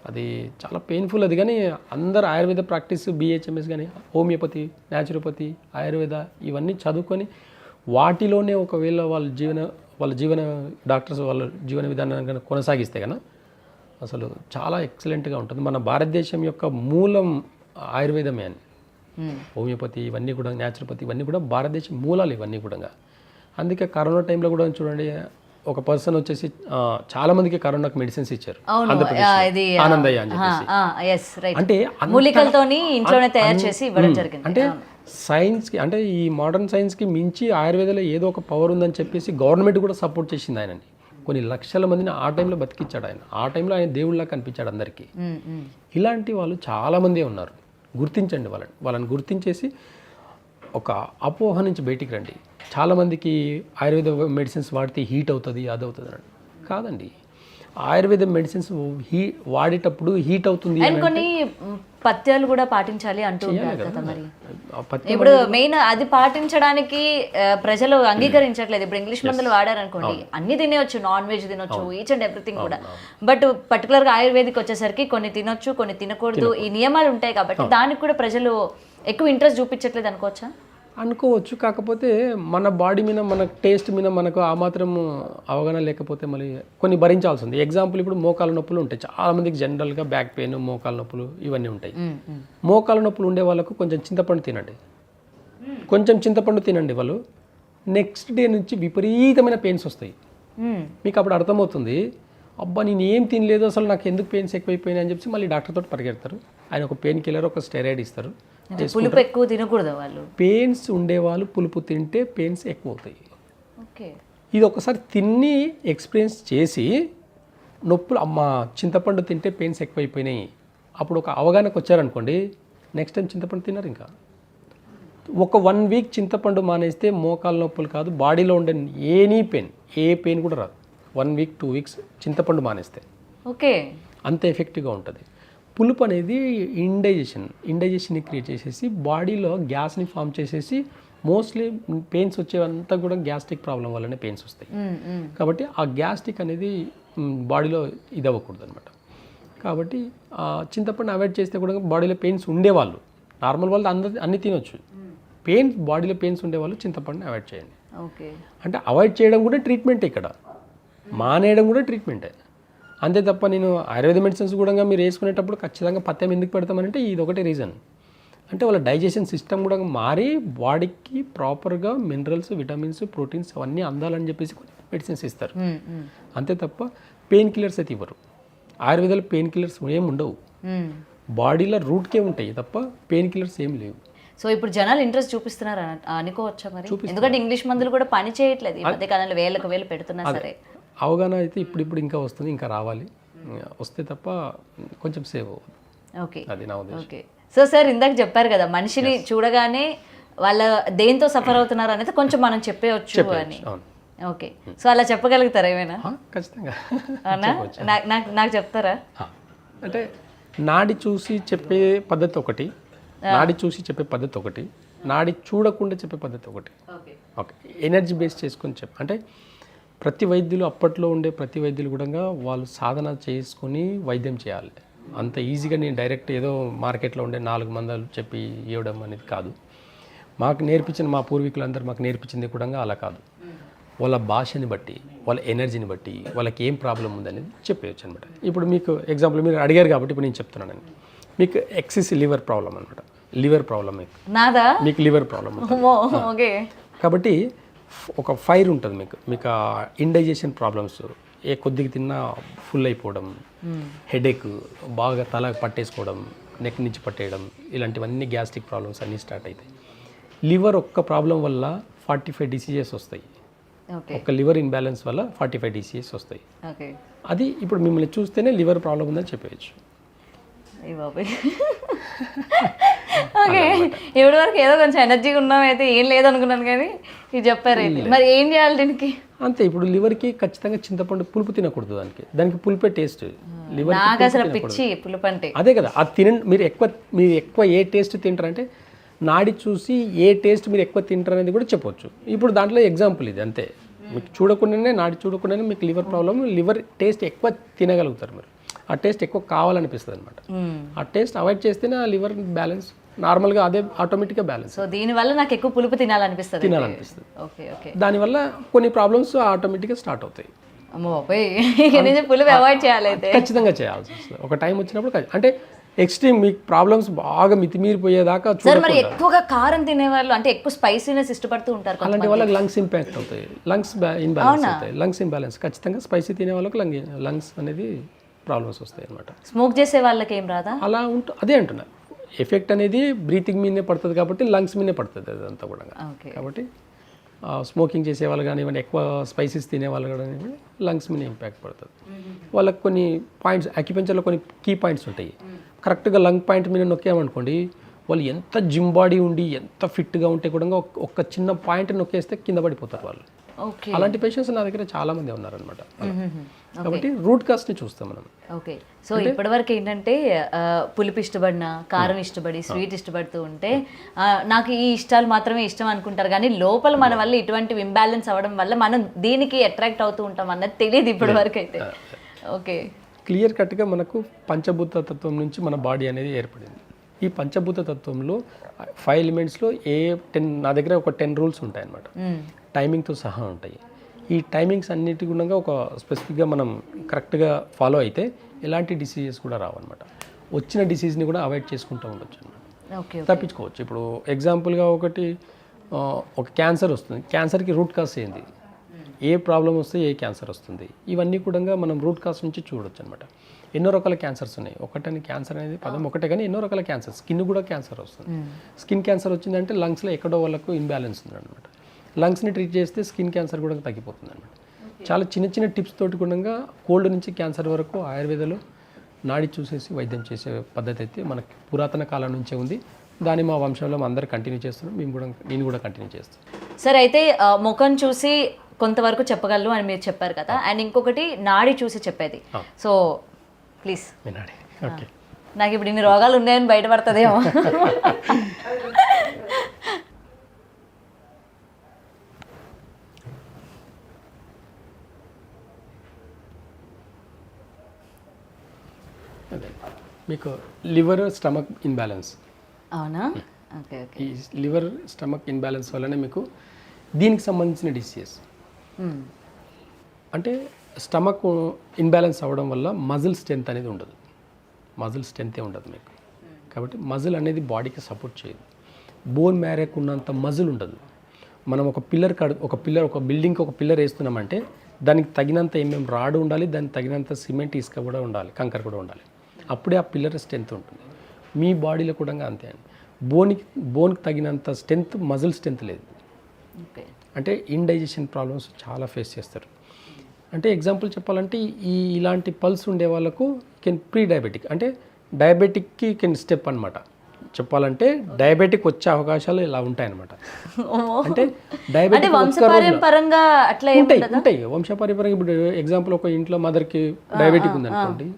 అది చాలా పెయిన్ఫుల్. అది కానీ అందరు ఆయుర్వేద ప్రాక్టీస్ బిహెచ్ఎంఎస్ కానీ హోమియోపతి, న్యాచురోపతి, ఆయుర్వేద ఇవన్నీ చదువుకొని వాటిలోనే ఒకవేళ వాళ్ళ జీవన డాక్టర్స్ వాళ్ళ జీవన విధానాన్ని కొనసాగిస్తే కనుక అసలు చాలా ఎక్సలెంట్గా ఉంటుంది. మన భారతదేశం యొక్క మూలం ఆయుర్వేదమే అని. హోమియోపతి ఇవన్నీ కూడా, న్యాచురోపతి ఇవన్నీ కూడా భారతదేశం మూలాలు ఇవన్నీ కూడా. అందుకే కరోనా టైంలో కూడా చూడండి, ఒక పర్సన్ వచ్చేసి చాలా మందికి కరోనాకి మెడిసిన్స్ ఇచ్చారు ఆనందయ్య అని చెప్పేసి. అంటే మూలికలతోని ఇంట్లోనే తయారు చేసి ఇవ్వడం జరిగింది. అంటే సైన్స్కి, అంటే ఈ మోడర్న్ సైన్స్కి మించి ఆయుర్వేదంలో ఏదో ఒక పవర్ ఉందని చెప్పేసి గవర్నమెంట్ కూడా సపోర్ట్ చేసింది ఆయనని. కొన్ని లక్షల మందిని ఆ టైంలో బతికిచ్చాడు ఆయన. ఆ టైంలో ఆయన దేవుళ్ళ కనిపించాడు అందరికీ. ఇలాంటి వాళ్ళు చాలామందే ఉన్నారు. గుర్తించండి వాళ్ళని గుర్తించేసి ఒక అపోహ నుంచి బయటికి రండి. చాలామందికి ఆయుర్వేద మెడిసిన్స్ వాడితే హీట్ అవుతుంది, అది అవుతుంది అని. కాదండి, ఆయుర్వేద మెడిసిన్స్ వాడేటప్పుడు హీట్ అవుతుంది. కొన్ని పథ్యాలు కూడా పాటించాలి అంటూ ఉంటారు కదా. మరి ఇప్పుడు మెయిన్ అది పాటించడానికి ప్రజలు అంగీకరించట్లేదు. ఇప్పుడు ఇంగ్లీష్ మందులు వాడారనుకోండి, అన్ని తినేవచ్చు, నాన్ వెజ్ తినొచ్చు, ఈచ్ అండ్ ఎవ్రీథింగ్ కూడా. బట్ పర్టికులర్గా ఆయుర్వేదిక్ వచ్చేసరికి కొన్ని తినొచ్చు, కొన్ని తినకూడదు, ఈ నియమాలు ఉంటాయి. కాబట్టి దానికి కూడా ప్రజలు ఎక్కువ ఇంట్రెస్ట్ చూపించట్లేదు అనుకోవచ్చు. కాకపోతే మన బాడీ మీద, మన టేస్ట్ మీద మనకు ఆ మాత్రం అవగాహన లేకపోతే మళ్ళీ కొన్ని భరించాల్సి ఉంది. ఎగ్జాంపుల్, ఇప్పుడు మోకాల నొప్పులు ఉంటాయి చాలామందికి. జనరల్గా బ్యాక్ పెయిన్, మోకాల నొప్పులు ఇవన్నీ ఉంటాయి. మోకాల నొప్పులు ఉండే వాళ్ళకు కొంచెం చింతపండు తినండి, వాళ్ళు నెక్స్ట్ డే నుంచి విపరీతమైన పెయిన్స్ వస్తాయి. మీకు అప్పుడు అర్థమవుతుంది, అబ్బా నేను ఏం తినలేదు, అసలు నాకు ఎందుకు పెయిన్స్ ఎక్కువైపోయినాయి అని చెప్పి మళ్ళీ డాక్టర్ తోటి పరిగెడతారు. ఆయన ఒక పెయిన్ కిల్లర్, ఒక స్టెరాయిడ్ ఇస్తారు. పులుపు ఎక్కువ తినకూడదు వాళ్ళు. పెయిన్స్ ఉండేవాళ్ళు పులుపు తింటే పెయిన్స్ ఎక్కువ అవుతాయి. ఇది ఒకసారి తిని ఎక్స్పీరియన్స్ చేసి నొప్పులు, అమ్మ చింతపండు తింటే పెయిన్స్ ఎక్కువైపోయినాయి, అప్పుడు ఒక అవగాహనకు వచ్చారనుకోండి, నెక్స్ట్ టైం చింతపండు తిన్నారు. ఇంకా ఒక 1 వీక్ చింతపండు మానేస్తే మోకాల నొప్పులు కాదు, బాడీలో ఉండే ఏ పెయిన్ కూడా రాదు. 1 వీక్ 2 వీక్స్ చింతపండు మానేస్తే అంత ఎఫెక్టివ్గా ఉంటుంది. పులుపు అనేది ఇండైజెషన్ని క్రియేట్ చేసేసి బాడీలో గ్యాస్ని ఫామ్ చేసేసి మోస్ట్లీ పెయిన్స్ వచ్చేవంతా కూడా గ్యాస్ట్రిక్ ప్రాబ్లం వల్లనే పెయిన్స్ వస్తాయి. కాబట్టి ఆ గ్యాస్ట్రిక్ అనేది బాడీలో ఇది అవ్వకూడదు అనమాట. కాబట్టి చింతపండు అవాయిడ్ చేస్తే కూడా బాడీలో పెయిన్స్ ఉండేవాళ్ళు, నార్మల్ వాళ్ళు అన్ని తినొచ్చు. బాడీలో పెయిన్స్ ఉండేవాళ్ళు చింతపండుని అవాయిడ్ చేయండి. అంటే అవాయిడ్ చేయడం కూడా ట్రీట్మెంట్, ఇక్కడ మానేయడం కూడా ట్రీట్మెంటే. అంతే తప్ప నేను ఆయుర్వేద మెడిసిన్స్ కూడా మీరు వేసుకునేటప్పుడు ఖచ్చితంగా పథ్యం ఎందుకు పెడతామనంటే ఇది ఒకటే రీజన్. అంటే వాళ్ళ డైజెషన్ సిస్టమ్ కూడా మారి బాడీకి ప్రాపర్గా మినరల్స్, విటమిన్స్, ప్రోటీన్స్ అవన్నీ అందాలని చెప్పేసి కొన్ని మెడిసిన్స్ ఇస్తారు. అంతే తప్ప పెయిన్ కిల్లర్స్ అయితే ఇవ్వరు. ఆయుర్వేదాలు పెయిన్ కిల్లర్స్ ఏమి ఉండవు, బాడీలో రూట్కే ఉంటాయి తప్ప పెయిన్ కిల్లర్స్ ఏం లేవు. సో ఇప్పుడు జనాలు ఇంట్రెస్ట్ చూపిస్తున్నారు అనుకోవచ్చా మరి? ఎందుకంటే ఇంగ్లీష్ మందులు కూడా పని చేయట్లేదు ఈ మధ్య కాలంలో, వేలు పెడుతున్నా సరే. అవగాహన అయితే ఇప్పుడు ఇంకా వస్తుంది, ఇంకా రావాలి. వస్తే తప్ప కొంచెం సేవ్ అవ్వదు. అది నా ఉద్దేశం. సో సార్, ఇందాక చెప్పారు కదా, మనిషిని చూడగానే వాళ్ళ దేంతో సఫర్ అవుతున్నారు అనేది కొంచెం మనం చెప్పేయచ్చు అని. ఓకే, సో అలా చెప్పగలుగుతారా ఏమైనా? ఖచ్చితంగా. నాకు చెప్తారా? అంటే నాడి చూసి చెప్పే పద్ధతి ఒకటి, నాడి చూసి చెప్పే పద్ధతి ఒకటి, నాడి చూడకుండా చెప్పే పద్ధతి ఒకటి. ఓకే, ఎనర్జీ బేస్ చేసుకొని అంటే ప్రతి వైద్యులు, అప్పట్లో ఉండే ప్రతి వైద్యులు కూడా వాళ్ళు సాధన చేసుకొని వైద్యం చేయాలి. అంత ఈజీగా నేను డైరెక్ట్ ఏదో మార్కెట్లో ఉండే 4 మందులు చెప్పి ఇవ్వడం అనేది కాదు. మాకు నేర్పించిన, మా పూర్వీకులందరూ మాకు నేర్పించింది కూడా అలా కాదు. వాళ్ళ భాషని బట్టి, వాళ్ళ ఎనర్జీని బట్టి, వాళ్ళకి ఏం ప్రాబ్లం ఉందనేది చెప్పేయచ్చు అనమాట. ఇప్పుడు మీకు ఎగ్జాంపుల్ మీరు అడిగారు కాబట్టి ఇప్పుడు నేను చెప్తున్నాను. మీకు ఎక్సెస్ లివర్ ప్రాబ్లం అనమాట. లివర్ ప్రాబ్లం మీకు లివర్ ప్రాబ్లం. కాబట్టి ఒక ఫైర్ ఉంటుంది మీకు ఆ ఇండైజెషన్ ప్రాబ్లమ్స్, కొద్దిగా తిన్నా ఫుల్ అయిపోవడం, హెడేక్, బాగా తల పట్టేసుకోవడం, నెక్ నుంచి పట్టేయడం, ఇలాంటివన్నీ గ్యాస్ట్రిక్ ప్రాబ్లమ్స్ అన్నీ స్టార్ట్ అవుతాయి. లివర్ ఒక్క ప్రాబ్లం వల్ల 45 డిసీజెస్ వస్తాయి. ఒక లివర్ ఇన్బ్యాలెన్స్ వల్ల 45 డిసీజెస్ వస్తాయి. అది ఇప్పుడు మిమ్మల్ని చూస్తేనే లివర్ ప్రాబ్లం ఉందని చెప్పేయచ్చు. ఏ బాబాయ్. ఓకే, ఇప్పటి వరకు ఏదో కొంచెం ఎనర్జీగా ఉన్నాం, అయితే ఏం లేదనుకున్నాను కానీ ఇది చెప్పారు. మరి ఏం చేయాలి దీనికి? అంతే, ఇప్పుడు లివర్కి ఖచ్చితంగా చింతపండు పులుపు తినకూడదు, దానికి పులిపే టేస్ట్. లివర్ నాకు అసలు పిచ్చి పులుపు అంటే. అదే కదా, అది తినండి. మీరు ఎక్కువ ఏ టేస్ట్ తింటారంటే నాడి చూసి ఏ టేస్ట్ మీరు ఎక్కువ తింటారు అనేది కూడా చెప్పొచ్చు. ఇప్పుడు దాంట్లో ఎగ్జాంపుల్ ఇది అంతే. మీకు చూడకుండానే, నాడి చూడకుండానే మీకు లివర్ ప్రాబ్లమ్, లివర్ టేస్ట్ ఎక్కువ తినగలుగుతారు మీరు. ఆ టేస్ట్ ఎక్కువ కావాలనిపిస్తుంది అనమాట. ఆ టేస్ట్ అవాయిడ్ చేస్తేనే ఆ లివర్ బ్యాలెన్స్ నార్మల్గా అదే ఆటోమేటిక్గా బ్యాలెన్స్. సో దీనివల్ల నాకు ఎక్కువ పులుపు తినాలనిపిస్తుంది. Okay okay. దానివల్ల కొన్ని ప్రాబ్లమ్స్ ఆటోమేటిక్గా స్టార్ట్ అవుతాయి. అమ్మో బాబాయ్, పులుపు అవాయిడ్ చేయాలి అయితే. ఖచ్చితంగా చేయాల్సి వస్తుంది ఒక టైం వచ్చినప్పుడు. అంటే ఎక్స్ట్రీమ్ మీకు ప్రాబ్లమ్స్ బాగా మితిమీరిపోయేదాకా సార్. మరి ఎక్కువగా కారం తినేవాళ్ళు, అంటే ఎక్కువ స్పైసీనెస్ ఇష్టపడుతూ ఉంటారు, అలాంటి వాళ్ళకి లంగ్స్ ఇంపాక్ట్ అవుతాయి, లంగ్స్ ఇన్బ్యాలెన్స్ అవుతాయి. లంగ్స్ ఇంబ్యాలెన్స్ ఖచ్చితంగా స్పైసీ తినే వాళ్ళకి లంగ్స్ అనేది ప్రాబ్లమ్స్ వస్తాయి అనమాట. స్మోక్ చేసే వాళ్ళకి ఏం రాదా? అలా అదే అంటున్నా, ఎఫెక్ట్ అనేది బ్రీతింగ్ మీదనే పడుతుంది కాబట్టి లంగ్స్ మీదనే పడుతుంది అదంతా కూడా. కాబట్టి స్మోకింగ్ చేసే వాళ్ళు కానివ్వండి, ఎక్కువ స్పైసెస్ తినే వాళ్ళు కానివ్వండి, లంగ్స్ మీద ఇంపాక్ట్ పడుతుంది. వాళ్ళకి కొన్ని పాయింట్స్, అక్యుపెంచర్లో కొన్ని కీ పాయింట్స్ ఉంటాయి. కరెక్ట్గా లంగ్ పాయింట్ మీద నొక్కామనుకోండి, వాళ్ళు ఎంత జిమ్ బాడీ ఉండి ఎంత ఫిట్గా ఉంటే కూడా ఒక చిన్న పాయింట్ నొక్కేస్తే కింద పడిపోతారు వాళ్ళు. అలాంటి పేషెంట్స్ నా దగ్గర చాలా మంది ఉన్నారనమాట. కాబట్టి రూట్ కాస్ట్ని చూస్తాం మనం. ఓకే. సో ఇప్పటివరకు ఏంటంటే పులుపు ఇష్టపడిన, కారం ఇష్టపడి, స్వీట్ ఇష్టపడుతూ ఉంటే నాకు ఈ ఇష్టాలు మాత్రమే ఇష్టం అనుకుంటారు, కానీ లోపల మన వల్ల ఇటువంటి ఇంబ్యాలెన్స్ అవ్వడం వల్ల మనం దీనికి అట్రాక్ట్ అవుతూ ఉంటాం అన్నది తెలియదు ఇప్పటి వరకు అయితే. ఓకే, క్లియర్ కట్గా మనకు పంచభూత తత్వం నుంచి మన బాడీ అనేది ఏర్పడింది. ఈ పంచభూత తత్వంలో 5 ఎలిమెంట్స్లో 10, నా దగ్గర ఒక 10 రూల్స్ ఉంటాయన్నమాట. టైమింగ్తో సహా ఉంటాయి. ఈ టైమింగ్స్ అన్నిటి గుణంగా ఒక స్పెసిఫిక్గా మనం కరెక్ట్గా ఫాలో అయితే ఎలాంటి డిసీజెస్ కూడా రావన్నమాట. వచ్చిన డిసీజ్ని కూడా అవాయిడ్ చేసుకుంటూ ఉండొచ్చు అన్నమాట, తప్పించుకోవచ్చు. ఇప్పుడు ఎగ్జాంపుల్గా ఒక క్యాన్సర్ వస్తుంది. క్యాన్సర్కి రూట్ కాజ్ ఏంది, ఏ ప్రాబ్లం వస్తే ఏ క్యాన్సర్ వస్తుంది, ఇవన్నీ కూడా మనం రూట్ కాజ్ నుంచి చూడొచ్చు అనమాట. ఎన్నో రకాల క్యాన్సర్స్ ఉన్నాయి. ఒకటని క్యాన్సర్ అనేది పదం ఒకటే, కానీ ఎన్నో రకాల క్యాన్సర్. స్కిన్ కూడా క్యాన్సర్ వస్తుంది. స్కిన్ క్యాన్సర్ వచ్చిందంటే లంగ్స్లో ఎక్కడో వాళ్ళకు ఇంబ్యాలెన్స్ ఉందన్నమాట. లంగ్స్ని ట్రీట్ చేస్తే స్కిన్ క్యాన్సర్ కూడా తగ్గిపోతుంది అనమాట. చాలా చిన్న చిన్న టిప్స్ తోటి కూడా కోల్డ్ నుంచి క్యాన్సర్ వరకు ఆయుర్వేదలో నాడి చూసేసి వైద్యం చేసే పద్ధతి అయితే మనకి పురాతన కాలం నుంచే ఉంది. దాన్ని మా వంశంలో అందరూ కంటిన్యూ చేస్తున్నాం, నేను కూడా కంటిన్యూ చేస్తాను. సార్, అయితే ముఖం చూసి కొంతవరకు చెప్పగలరు అని మీరు చెప్పారు కదా, అండ్ ఇంకొకటి నాడి చూసి చెప్పేది. So please, okay. నాకు ఇప్పుడు ఇన్ని రోగాలు ఉన్నాయని బయటపడుతుందేమో. అదే మీకు లివర్ స్టమక్ ఇన్బ్యాలెన్స్. అవునా? Okay okay. ఈ లివర్ స్టమక్ ఇన్బ్యాలెన్స్ వల్లనే మీకు దీనికి సంబంధించిన డిసీజెస్. అంటే స్టమక్ ఇన్బ్యాలెన్స్ అవ్వడం వల్ల మజిల్ స్ట్రెంత్ అనేది ఉండదు, మజిల్ స్ట్రెంతే ఉండదు మీకు. కాబట్టి మజిల్ అనేది బాడీకి సపోర్ట్ చేయదు. బోన్ మ్యారేక్ ఉన్నంత మజిల్ ఉండదు. మనం ఒక బిల్డింగ్కి ఒక పిల్లర్ వేస్తున్నామంటే దానికి తగినంత రాడు ఉండాలి, దానికి తగినంత సిమెంట్ ఇసుక కూడా ఉండాలి, కంకర కూడా ఉండాలి. అప్పుడే ఆ పిల్లర్ స్ట్రెంత్ ఉంటుంది. మీ బాడీలో కూడా అంతే అండి. బోన్కి తగినంత స్ట్రెంత్, మజిల్ స్ట్రెంత్ లేదు. అంటే ఇండైజెషన్ ప్రాబ్లమ్స్ చాలా ఫేస్ చేస్తారు. అంటే ఎగ్జాంపుల్ చెప్పాలంటే ఇలాంటి పల్స్ ఉండే వాళ్ళకు ప్రీ డయాబెటిక్, అంటే డయాబెటిక్కి స్టెప్ అనమాట. చెప్పాలంటే డయాబెటిక్ వచ్చే అవకాశాలు ఇలా ఉంటాయన్నమాట. అంటే డయాబెటిక్ ఉంటాయి వంశపారంపర్యంగా. ఇప్పుడు ఎగ్జాంపుల్ ఒక ఇంట్లో మదర్కి డయాబెటిక్ ఉందనుకోండి,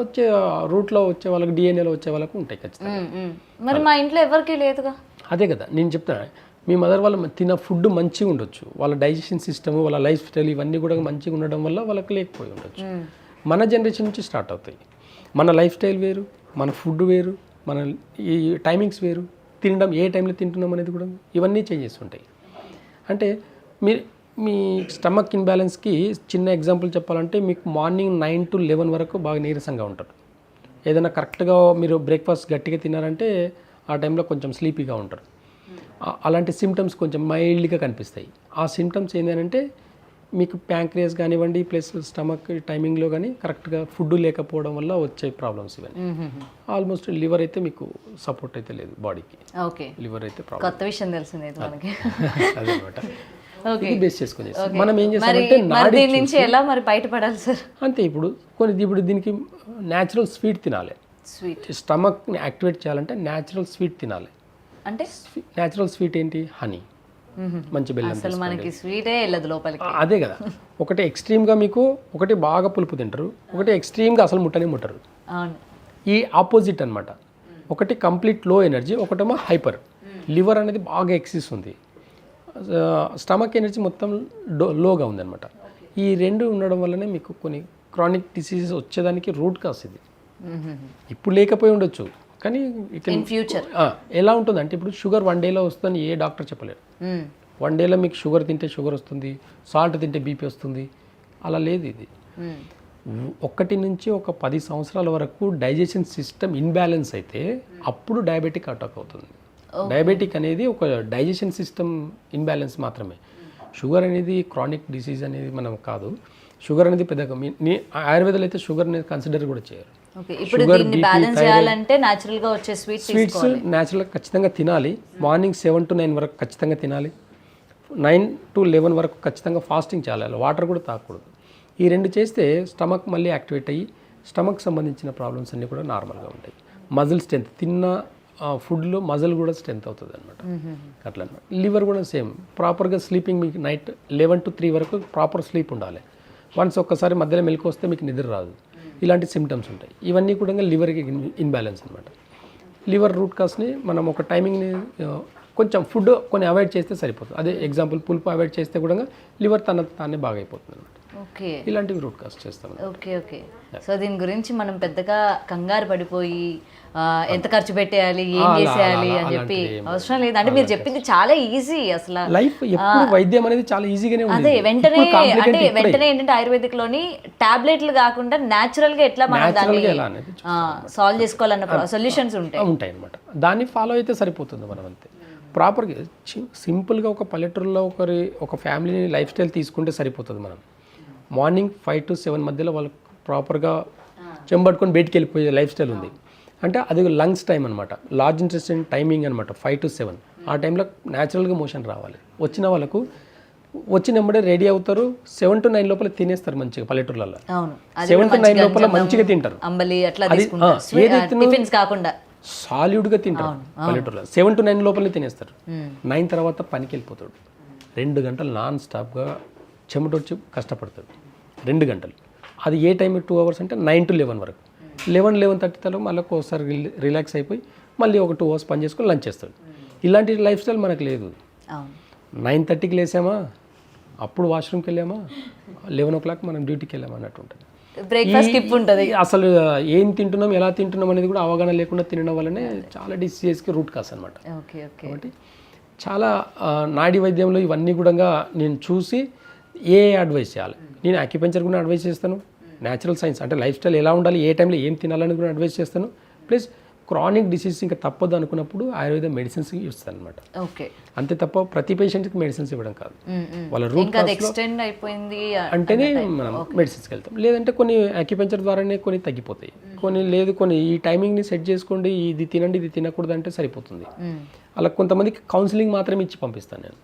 వచ్చే రూట్లో వచ్చే వాళ్ళకి, డిఎన్ఏలో వచ్చే వాళ్ళకు ఉంటాయి ఖచ్చితంగా. మరి మా ఇంట్లో ఎవరికి లేదుగా. అదే కదా నేను చెప్తాను. మీ మదర్ వాళ్ళు తిన్న ఫుడ్ మంచిగా ఉండొచ్చు, వాళ్ళ డైజెషన్ సిస్టమ్, వాళ్ళ లైఫ్ స్టైల్ ఇవన్నీ కూడా మంచిగా ఉండడం వల్ల వాళ్ళకి లేకపోయి ఉండొచ్చు. మన జనరేషన్ నుంచి స్టార్ట్ అవుతాయి. మన లైఫ్ స్టైల్ వేరు, మన ఫుడ్ వేరు, మన ఈ టైమింగ్స్ వేరు, తినడం ఏ టైంలో తింటున్నాం అనేది కూడా ఇవన్నీ చేంజెస్ ఉంటాయి. అంటే మీ స్టమక్ ఇన్బ్యాలెన్స్కి చిన్న ఎగ్జాంపుల్ చెప్పాలంటే, మీకు మార్నింగ్ 9 to 11 వరకు బాగా నీరసంగా ఉంటారు. ఏదైనా కరెక్ట్గా మీరు బ్రేక్ఫాస్ట్ గట్టిగా తిన్నారంటే ఆ టైంలో కొంచెం స్లీపీగా ఉంటారు. అలాంటి సిమ్టమ్స్ కొంచెం మైల్డ్గా కనిపిస్తాయి. ఆ సిమ్టమ్స్ ఏంటంటే మీకు ప్యాంక్రియాస్ కానివ్వండి, ప్లస్ స్టమక్ టైమింగ్లో కానీ కరెక్ట్గా ఫుడ్ లేకపోవడం వల్ల వచ్చే ప్రాబ్లమ్స్ ఇవన్నీ. ఆల్మోస్ట్ లివర్ అయితే మీకు సపోర్ట్ అయితే లేదు బాడీకి. ఓకే, లివర్ అయితే కొత్త విషయం తెలిసింది మనకి. అదనమాట. Okay. ఇది బేస్ చేసుకొని చేస్తాం. Okay. మనం ఏం మరి చేస్తామంటే మరి నాడి దీని నుంచి ఎలా మరి బయటపడాలి సార్? అంతే. ఇప్పుడు దీనికి న్యాచురల్ స్వీట్ తినాలి. స్వీట్ స్టమక్ని యాక్టివేట్ చేయాలంటే న్యాచురల్ స్వీట్ తినాలి. అంటే న్యాచురల్ స్వీట్ ఏంటి? హనీ, మంచి బెల్లం. అసలు మనకి స్వీటే వెళ్ళదు లోపలికి. అదే కదా. ఒకటి ఎక్స్ట్రీమ్గా మీకు ఒకటి బాగా పులుపు తింటారు, ఒకటి ఎక్స్ట్రీమ్గా అసలు ముట్టరు. అవును. ఈ ఆపోజిట్ అనమాట. ఒకటి కంప్లీట్ లో ఎనర్జీ, ఒకటేమో హైపర్. లివర్ అనేది బాగా ఎక్సిస్ ఉంది, స్టమక్ ఎనర్జీ మొత్తం లోగా ఉందన్నమాట. ఈ రెండు ఉండడం వల్లనే మీకు కొన్ని క్రానిక్ డిసీజెస్ వచ్చేదానికి రూట్ కాస్ ఇది. ఇప్పుడు లేకపోయి ఉండొచ్చు, కానీ ఇన్ ఫ్యూచర్ ఎలా ఉంటుంది అంటే, ఇప్పుడు షుగర్ 1 డేలో వస్తుందని ఏ డాక్టర్ చెప్పలేరు. 1 డేలో మీకు షుగర్ తింటే షుగర్ వస్తుంది, సాల్ట్ తింటే బీపీ వస్తుంది, అలా లేదు ఇది. 1 నుంచి 10 సంవత్సరాల వరకు డైజెషన్ సిస్టమ్ ఇన్బ్యాలెన్స్ అయితే అప్పుడు డయాబెటిక్ అటాక్ అవుతుంది. డయాబెటిక్ అనేది ఒక డైజెషన్ సిస్టమ్ ఇన్బ్యాలెన్స్ మాత్రమే. షుగర్ అనేది క్రానిక్ డిసీజ్ అనేది మనం కాదు. షుగర్ అనేది పెద్దగా ఆయుర్వేదాలు అయితే షుగర్ అనేది కన్సిడర్ కూడా చేయరు. ఇప్పుడు దీన్ని బ్యాలెన్స్ చేయాలంటే న్యాచురల్ గా వచ్చే స్వీట్స్ న్యాచురల్గా ఖచ్చితంగా తినాలి. మార్నింగ్ 7 to 9 వరకు ఖచ్చితంగా తినాలి. 9 to 11 వరకు ఖచ్చితంగా ఫాస్టింగ్ చేయాలి. వాటర్ కూడా తాగకూడదు. ఈ రెండు చేస్తే స్టమక్ మళ్ళీ యాక్టివేట్ అయ్యి స్టమక్ సంబంధించిన ప్రాబ్లమ్స్ అన్నీ కూడా నార్మల్గా ఉంటాయి. మజిల్ స్ట్రెంత్, తిన్న ఫుడ్లో మజిల్ కూడా స్ట్రెంత్ అవుతుంది అనమాట. అట్లా అనమాట. లివర్ కూడా సేమ్. ప్రాపర్గా స్లీపింగ్ మీకు నైట్ 11 to 3 వరకు ప్రాపర్ స్లీప్ ఉండాలి. వన్స్ ఒక్కసారి మధ్యలో మెలకు వస్తే మీకు నిద్ర రాదు. ఇలాంటి సిమ్టమ్స్ ఉంటాయి. ఇవన్నీ కూడా లివర్కి ఇన్బ్యాలెన్స్ అనమాట. లివర్ రూట్ కాస్ని మనం ఒక టైమింగ్ని కొంచెం ఫుడ్ కొన్ని అవాయిడ్ చేస్తే సరిపోతుంది. అదే ఎగ్జాంపుల్ పులుపు అవాయిడ్ చేస్తే కూడా లివర్ తానే బాగా అయిపోతుంది అనమాట. ఓకే, ఇలాంటివి రూట్ కాస్ట్ చేస్తాం. Okay okay. సో దీని గురించి మనం పెద్దగా కంగారు పడిపోయి ఎంత ఖర్చు పెట్టేయాలి, ఏం చేసేయాలి అని చెప్పి అవసరం లేదు. అంటే మీరు చెప్పింది చాలా ఈజీ. అసలు లైఫ్ ఎప్పుడు వైద్యం అనేది చాలా ఈజీగానే ఉంది. అదే వెంటనే ఏంటంటే ఆయుర్వేదిక్ లోని టాబ్లెట్లు కాకుండా న్యాచురల్ గా ఎట్లా మనం దాన్ని సాల్వ్ చేసుకోవాలన్న సొల్యూషన్స్ ఉంటాయి అనమాట. దాన్ని ఫాలో అయితే సరిపోతుంది మనం అంతే. ప్రాపర్గా సింపుల్గా ఒక పల్లెటూరులో ఒక ఫ్యామిలీ లైఫ్ స్టైల్ తీసుకుంటే సరిపోతుంది. మనం మార్నింగ్ 5 to 7 మధ్యలో వాళ్ళకి ప్రాపర్గా చెంబట్టుకొని బయటికి వెళ్ళిపోయే లైఫ్ స్టైల్ ఉంది. అంటే అది లంగ్స్ టైం అనమాట, లార్జ్ ఇంటెస్టైన్ టైమింగ్ అనమాట 5 to 7. ఆ టైంలో న్యాచురల్గా మోషన్ రావాలి. వచ్చిన వాళ్ళకు వచ్చినప్పుడే రెడీ అవుతారు. 7 to 9 లోపల తినేస్తారు మంచిగా పల్లెటూర్లలో. 7 to 9 లోపల మంచిగా తింటారు. సాలిడ్గా తింటారు పల్లెటూరులో. 7 to 9 లోపలనే తినేస్తారు. 9 తర్వాత పనికి వెళ్ళిపోతాడు. 2 గంటలు నాన్ స్టాప్గా చెమటొచ్చి కష్టపడతాడు. 2 గంటలు. అది ఏ టైం 2 hours అంటే 9 to 11 వరకు. 11-11:30 తర్వాత మళ్ళీ ఒకసారి రిలాక్స్ అయిపోయి మళ్ళీ ఒక 2 hours పని చేసుకొని లంచ్ చేస్తాడు. ఇలాంటి లైఫ్ స్టైల్ మనకు లేదు. 9:30కి లేసామా, అప్పుడు వాష్రూమ్కి వెళ్ళామా, 11 o'clock మనం డ్యూటీకి వెళ్ళామా అన్నట్టు ఉంటుంది. బ్రేక్ఫాస్ట్ స్కిప్ ఉంటుంది. అసలు ఏం తింటున్నాం, ఎలా తింటున్నాం అనేది కూడా అవగాహన లేకుండా తినడం వల్లనే చాలా డిసీజెస్కి రూట్ కాస్ అనమాట. కాబట్టి చాలా నాడీ వైద్యంలో ఇవన్నీ కూడా నేను చూసి అడ్వైస్ చేయాలి. నేను అక్యుపెంచర్ కూడా అడ్వైస్ చేస్తాను. న్యాచురల్ సైన్స్ అంటే లైఫ్ స్టైల్ ఎలా ఉండాలి, ఏ టైంలో ఏం తినాలని కూడా అడ్వైస్ చేస్తాను. ప్లస్ క్రానిక్ డిసీజ్ ఇంకా తప్పదు అనుకున్నప్పుడు ఆయుర్వేద మెడిసిన్స్ ఇస్తాను అనమాట. అంతే తప్ప ప్రతి పేషెంట్కి మెడిసిన్స్ ఇవ్వడం కాదు. వాళ్ళ రూట్ అంటేనే మనం మెడిసిన్స్కి వెళ్తాం. లేదంటే కొన్ని అక్యుపెంచర్ ద్వారానే కొన్ని తగ్గిపోతాయి, కొన్ని లేదు కొన్ని ఈ టైమింగ్ని సెట్ చేసుకోండి, ఇది తినండి ఇది తినకూడదు అంటే సరిపోతుంది. అలా కొంతమందికి కౌన్సిలింగ్ మాత్రమే ఇచ్చి పంపిస్తాను నేను,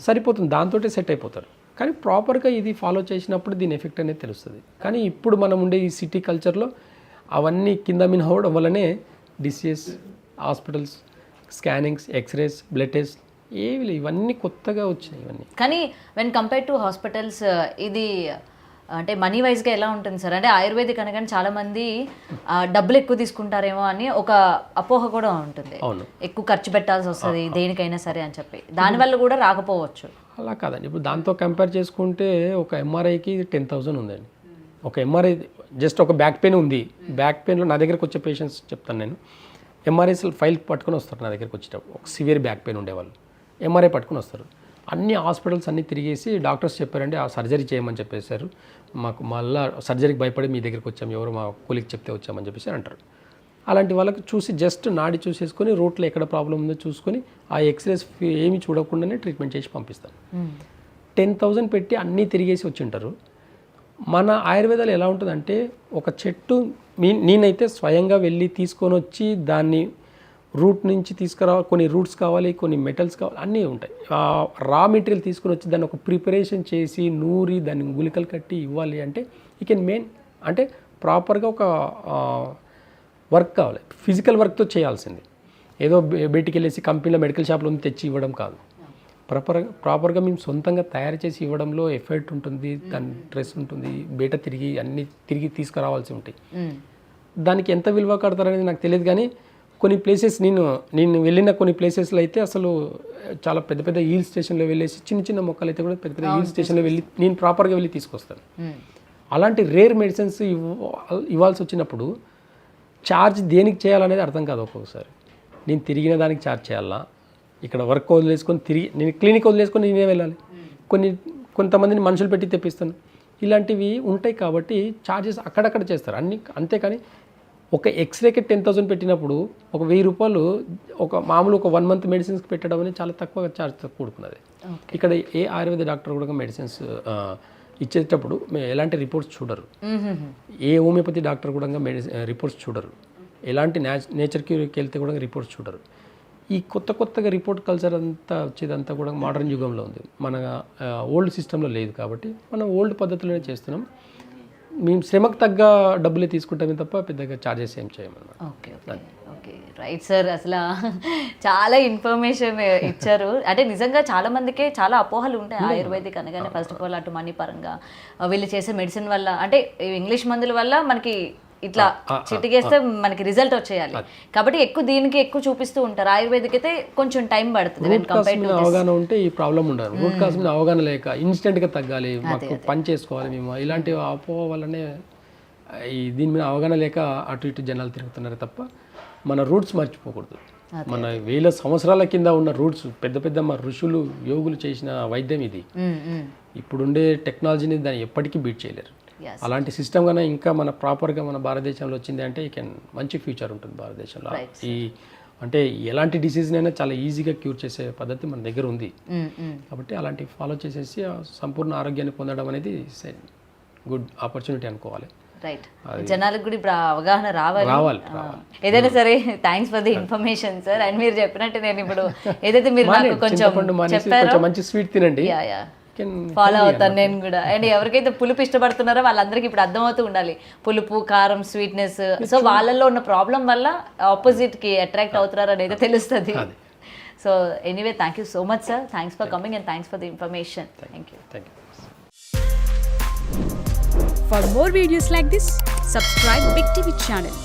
సరిపోతుంది, దాంతో సెట్ అయిపోతారు. కానీ ప్రాపర్గా ఇది ఫాలో చేసినప్పుడు దీని ఎఫెక్ట్ అనేది తెలుస్తుంది. కానీ ఇప్పుడు మనం ఉండే ఈ సిటీ కల్చర్లో అవన్నీ కింద మిన్ అవ్వడం వల్లనే diseases, hospitals, scannings, x-rays, blood test ఇవన్నీ కొత్తగా వచ్చినాయి ఇవన్నీ. కానీ వెన్ కంపేర్ టు హాస్పిటల్స్ ఇది అంటే మనీ వైజ్గా ఎలా ఉంటుంది సార్? అంటే ఆయుర్వేదిక్ అనగానే చాలామంది డబ్బులు ఎక్కువ తీసుకుంటారేమో అని ఒక అపోహ కూడా ఉంటుంది. ఎక్కువ ఖర్చు పెట్టాల్సి వస్తుంది దేనికైనా సరే అని చెప్పి, దానివల్ల కూడా రాకపోవచ్చు. అలా కాదండి. ఇప్పుడు దాంతో కంపేర్ చేసుకుంటే ఒక ఎంఆర్ఐకి 10,000 ఉందండి. ఒక ఎంఆర్ఐ జస్ట్ ఒక బ్యాక్ పెయిన్ ఉంది, బ్యాక్ పెయిన్లో నా దగ్గరకు వచ్చే పేషెంట్స్ చెప్తాను నేను, ఎంఆర్ఐ ఫైల్ పట్టుకొని వస్తారు నా దగ్గరకు వచ్చేటప్పుడు. ఒక సివియర్ బ్యాక్ పెయిన్ ఉండేవాళ్ళు ఎంఆర్ఐ పట్టుకొని వస్తారు. అన్ని హాస్పిటల్స్ అన్నీ తిరిగేసి డాక్టర్స్ చెప్పారంటే ఆ సర్జరీ చేయమని చెప్పేశారు, మాకు మళ్ళీ సర్జరీకి భయపడి మీ దగ్గరికి వచ్చాము, ఎవరో మా కూలికి చెప్తే వచ్చామని చెప్పేసి అంటారు. అలాంటి వాళ్ళకి చూసి జస్ట్ నాడి చూసేసుకొని రూట్లో ఎక్కడ ప్రాబ్లం ఉందో చూసుకొని ఆ ఎక్స్రేస్ ఏమి చూడకుండానే ట్రీట్మెంట్ చేసి పంపిస్తాను. 10,000 పెట్టి అన్నీ తిరిగేసి వచ్చి ఉంటారు. మన ఆయుర్వేదాలు ఎలా ఉంటుందంటే ఒక చెట్టు నేనైతే స్వయంగా వెళ్ళి తీసుకొని వచ్చి దాన్ని రూట్ నుంచి తీసుకురావాలి, కొన్ని రూట్స్ కావాలి, కొన్ని మెటల్స్ కావాలి, అన్నీ ఉంటాయి. రా మెటీరియల్ తీసుకుని వచ్చి దాన్ని ఒక ప్రిపరేషన్ చేసి నూరి దాన్ని గుళికలు కట్టి ఇవ్వాలి అంటే ఈ కెన్ మెయిన్ అంటే ప్రాపర్గా ఒక వర్క్ కావాలి, ఫిజికల్ వర్క్తో చేయాల్సింది. ఏదో బయటికి వెళ్ళేసి కంపెనీలో మెడికల్ షాప్లో తెచ్చి ఇవ్వడం కాదు. ప్రాపర్గా మేము సొంతంగా తయారు చేసి ఇవ్వడంలో ఎఫర్ట్ ఉంటుంది, దాని స్ట్రెస్ ఉంటుంది, బయట తిరిగి తీసుకురావాల్సి ఉంటాయి. దానికి ఎంత విలువ కడతారనేది నాకు తెలియదు, కానీ కొన్ని ప్లేసెస్ నేను వెళ్ళిన కొన్ని ప్లేసెస్లో అయితే అసలు చాలా పెద్ద పెద్ద హిల్ స్టేషన్లో వెళ్ళేసి చిన్న మొక్కలు అయితే కూడా పెద్ద పెద్ద హిల్ స్టేషన్లో వెళ్ళి నేను ప్రాపర్గా వెళ్ళి తీసుకొస్తాను. అలాంటి రేర్ మెడిసిన్స్ ఇవ్వాల్సి వచ్చినప్పుడు ఛార్జ్ దేనికి చేయాలనేది అర్థం కాదు. ఒక్కొక్కసారి నేను తిరిగిన దానికి ఛార్జ్ చేయాలా, ఇక్కడ వర్క్ వదిలేసుకొని నేను క్లినిక్ వదిలేసుకొని నేనే వెళ్ళాలి, కొంతమందిని మనుషులు పెట్టి తెప్పిస్తాను, ఇలాంటివి ఉంటాయి. కాబట్టి ఛార్జెస్ అక్కడక్కడ చేస్తారు అంతేకాని ఒక ఎక్స్రేకి 10,000 పెట్టినప్పుడు ఒక 1,000 రూపాయలు ఒక మామూలు ఒక 1 మంత్ మెడిసిన్స్కి పెట్టడం అనేది చాలా తక్కువ ఛార్జ్తో కూడుకున్నది. ఇక్కడ ఏ ఆయుర్వేద డాక్టర్ కూడా మెడిసిన్స్ ఇచ్చేటప్పుడు ఎలాంటి రిపోర్ట్స్ చూడరు, ఏ హోమియోపతి డాక్టర్ కూడా రిపోర్ట్స్ చూడరు, ఎలాంటి నేచర్ క్యూర్కి వెళ్తే కూడా రిపోర్ట్స్ చూడరు. ఈ కొత్తగా రిపోర్ట్ కల్చర్ అంతా వచ్చేదంతా కూడా మోడర్న్ యుగంలో ఉంది, మన ఓల్డ్ సిస్టంలో లేదు. కాబట్టి మనం ఓల్డ్ పద్ధతిలోనే చేస్తున్నాం. మేము శ్రమకు తగ్గ డబ్బులే తీసుకుంటామే తప్ప పెద్దగా ఛార్జెస్ ఏం చేయమన్నమాట. ఓకే ఓకే రైట్ సార్, అసలు చాలా ఇన్ఫర్మేషన్ ఇచ్చారు. అంటే నిజంగా చాలా మందికి చాలా అపోహలు ఉంటాయి ఆయుర్వేదిక్ అనగానే. ఫస్ట్ ఆఫ్ ఆల్ అటు మనీ పరంగా వీళ్ళు చేసే మెడిసిన్ వల్ల, అంటే ఇంగ్లీష్ మందుల వల్ల మనకి ఇట్లా చిటికేస్తే మనకి రిజల్ట్ వచ్చేయాలి కాబట్టి దీనికి ఎక్కువ చూపిస్తూ ఉంటారు. ఆయుర్వేదిక్ అయితే కొంచెం టైం పడుతుంది. అవగాహన ఉంటే ఈ ప్రాబ్లం ఉండదు. రూట్ కాజ్ మీద అవగాహన లేక ఇన్స్టెంట్గా తగ్గాలి, మాకు పని చేసుకోవాలి మేము, ఇలాంటి అపోహ వల్లనే దీని మీద అవగాహన లేక అటు ఇటు జనాలు తిరుగుతున్నారు తప్ప మన రూట్స్ మర్చిపోకూడదు. మన వేల సంవత్సరాల కింద ఉన్న రూట్స్, పెద్ద మా ఋషులు యోగులు చేసిన వైద్యం ఇది. ఇప్పుడుండే టెక్నాలజీని దాన్ని ఎప్పటికీ బీట్ చేయలేరు. అలాంటి సిస్టమ్ కన్నా ఇంకా మన ప్రాపర్గా మన భారతదేశంలో వచ్చింది అంటే ఈ కెన్ మంచి ఫ్యూచర్ ఉంటుంది భారతదేశంలో. అంటే ఎలాంటి డిసీజ్నైనా చాలా ఈజీగా క్యూర్ చేసే పద్ధతి మన దగ్గర ఉంది. కాబట్టి అలాంటి ఫాలో చేసేసి సంపూర్ణ ఆరోగ్యాన్ని పొందడం అనేది గుడ్ ఆపర్చునిటీ అనుకోవాలి. రైట్, జనాలకు కూడా ఇప్పుడు అవగాహన రావాలి. ఏదైనా సరే thanks for the information sir. And మీరు చెప్పినట్టు నేను ఇప్పుడు ఏదైతే మీరు నాకు కొంచెం మంచి స్వీట్ తినండి, ఫాలో అవుతాను నేను కూడా. అండ్ ఎవరికైతే పులుపు ఇష్టపడుతున్నారో వాళ్ళందరికీ ఇప్పుడు అర్థమవుతూ ఉండాలి పులుపు, కారం, స్వీట్నెస్. సో వాళ్ళల్లో ఉన్న ప్రాబ్లం వల్ల ఆపోజిట్కి అట్రాక్ట్ అవుతున్నారు అనేది తెలుస్తుంది. So anyway thank you so much sir. Thanks for coming and thanks for the information. Thank you. For more videos like this, subscribe Big TV channel.